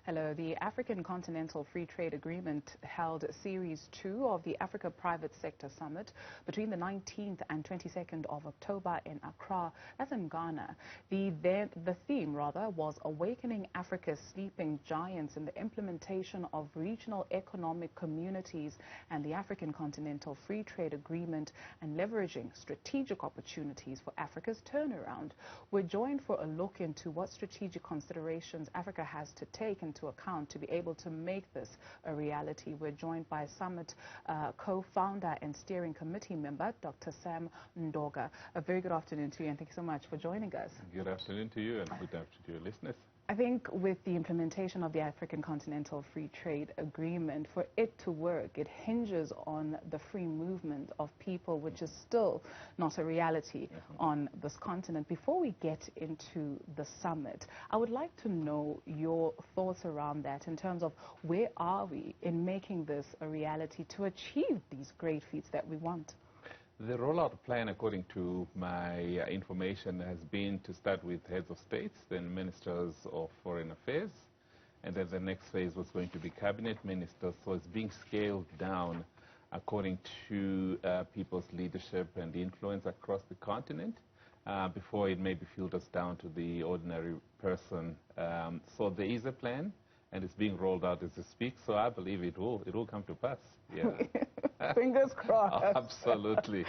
Hello. The African Continental Free Trade Agreement held Series 2 of the Africa Private Sector Summit between the 19th and 22nd of October in Accra, that's in Ghana. The theme was Awakening Africa's Sleeping Giants in the Implementation of Regional Economic Communities and the African Continental Free Trade Agreement and Leveraging Strategic Opportunities for Africa's Turnaround. We're joined for a look into what strategic considerations Africa has to take into account to be able to make this a reality. We're joined by Summit co-founder and steering committee member, Dr. Sam Ndoga. A very good afternoon to you, and thank you so much for joining us. Good afternoon to you, and good afternoon to your listeners. I think with the implementation of the African Continental Free Trade Agreement, for it to work, it hinges on the free movement of people, which is still not a reality on this continent. Before we get into the summit, I would like to know your thoughts around that in terms of where are we in making this a reality to achieve these great feats that we want? The rollout plan, according to my information, has been to start with heads of states, then ministers of foreign affairs, and then the next phase was going to be cabinet ministers. So it's being scaled down according to people's leadership and influence across the continent before it maybe filters down to the ordinary person. So there is a plan, and it's being rolled out as we speak. So I believe it will come to pass. Yeah. Fingers crossed. Oh, absolutely.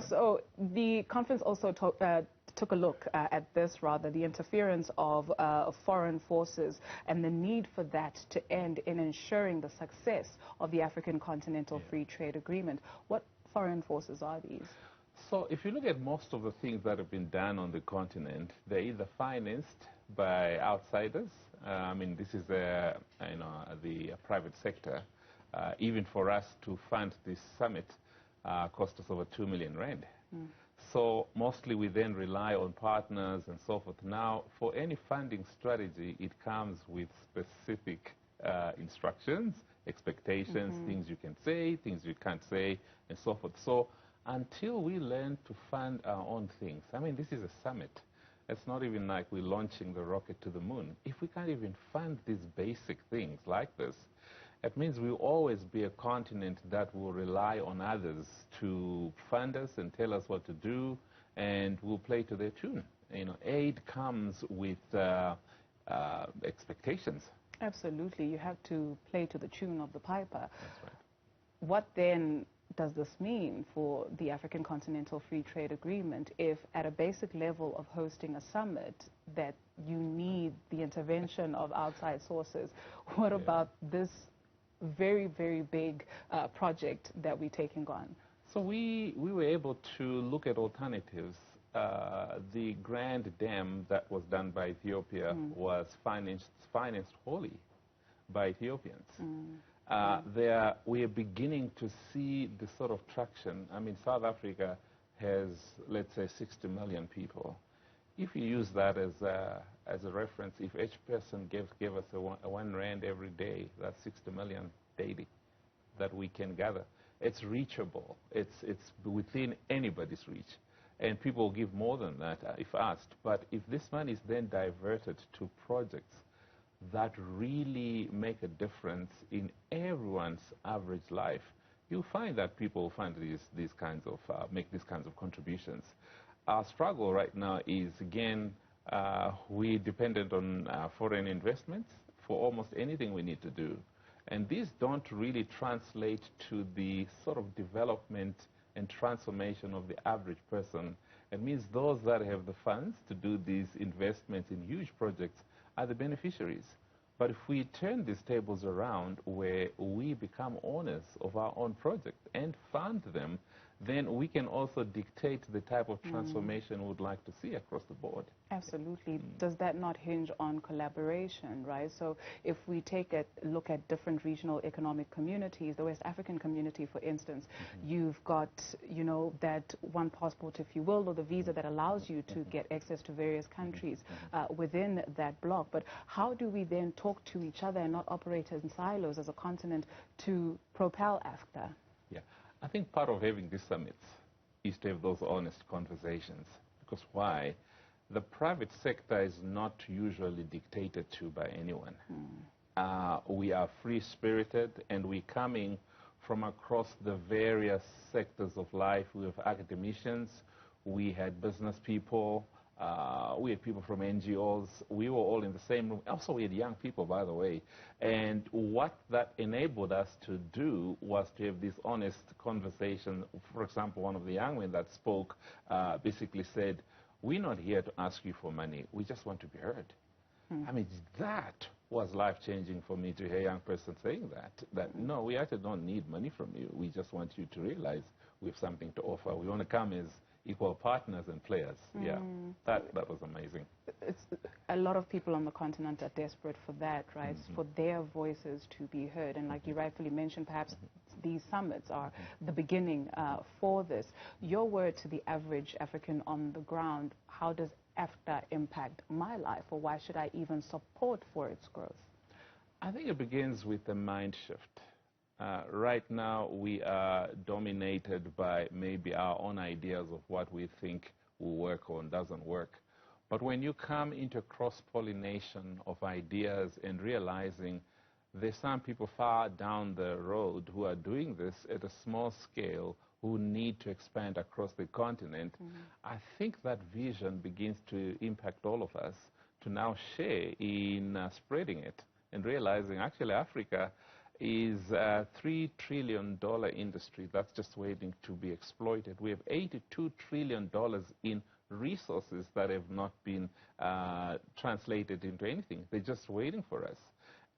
So the conference also took a look at this, the interference of foreign forces and the need for that to end in ensuring the success of the African Continental Free Trade Agreement. What foreign forces are these? So if you look at most of the things that have been done on the continent, they're either financed by outsiders. I mean, this is the private sector. Even for us to fund this summit cost us over 2 million rand. So mostly we then rely on partners and so forth. Now, for any funding strategy, it comes with specific instructions, expectations, things you can say, things you can't say, and so forth. So until we learn to fund our own things, I mean, this is a summit. It's not even like we're launching the rocket to the moon. If we can't even fund these basic things like this, it means we'll always be a continent that will rely on others to fund us and tell us what to do, and we'll play to their tune. You know, aid comes with expectations. Absolutely. You have to play to the tune of the piper. That's right. What then does this mean for the African Continental Free Trade Agreement if at a basic level of hosting a summit that you need the intervention of outside sources? What about this very, very big project that we're taking on? So we were able to look at alternatives. The Grand Dam that was done by Ethiopia was financed wholly by Ethiopians. We are beginning to see the sort of traction. I mean, South Africa has, let's say, 60 million people. If you use that as a reference, if each person gave us a 1 rand every day, that's 60 million daily that we can gather. It's reachable. It's within anybody's reach. And people give more than that if asked. But if this money is then diverted to projects that really make a difference in everyone's average life, you'll find that people find these kinds of make these kinds of contributions. Our struggle right now is, again, we're dependent on foreign investments for almost anything we need to do. And these don't really translate to the sort of development and transformation of the average person. It means those that have the funds to do these investments in huge projects are the beneficiaries. But if we turn these tables around where we become owners of our own project and fund them, then we can also dictate the type of transformation we would like to see across the board. Absolutely. Does that not hinge on collaboration, right? So if we take a look at different regional economic communities, the West African community, for instance, you've got, you know, that one passport, if you will, or the visa that allows you to get access to various countries within that bloc. But how do we then talk to each other and not operate in silos as a continent to propel Africa? Yeah. I think part of having these summits is to have those honest conversations. Because why? The private sector is not usually dictated to by anyone. we are free-spirited, and we're coming from across the various sectors of life. We have academicians, we had business people, we had people from NGOs. We were all in the same room. Also, we had young people, by the way. And what that enabled us to do was to have this honest conversation. For example, one of the young men that spoke basically said, "We're not here to ask you for money. We just want to be heard." I mean, that was life-changing for me to hear a young person saying that no, we actually don't need money from you. We just want you to realize we have something to offer. We want to come as equal partners and players. Yeah, that was amazing. It's, a lot of people on the continent are desperate for that, right? For their voices to be heard. And like you rightfully mentioned, perhaps these summits are the beginning for this. Your word to the average African on the ground, how does AFTA impact my life, or why should I even support for its growth? I think it begins with the mind shift. Right now, we are dominated by maybe our own ideas of what we think will work or doesn't work. But when you come into cross-pollination of ideas and realizing there's some people far down the road who are doing this at a small scale, who need to expand across the continent, I think that vision begins to impact all of us to now share in spreading it and realizing actually Africa is a $3 trillion industry that's just waiting to be exploited. We have $82 trillion in resources that have not been translated into anything. They're just waiting for us.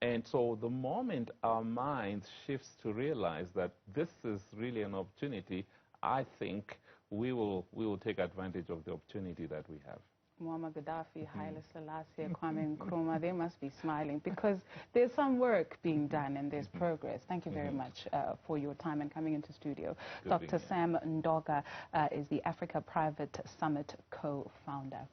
And so the moment our mind shifts to realize that this is really an opportunity, I think we will take advantage of the opportunity that we have. Muammar Gaddafi, Haile Selassie, Kwame Nkrumah, they must be smiling because there's some work being done and there's progress. Thank you very much for your time and coming into studio. Dr. Sam Ndoga is the Africa Private Summit co-founder.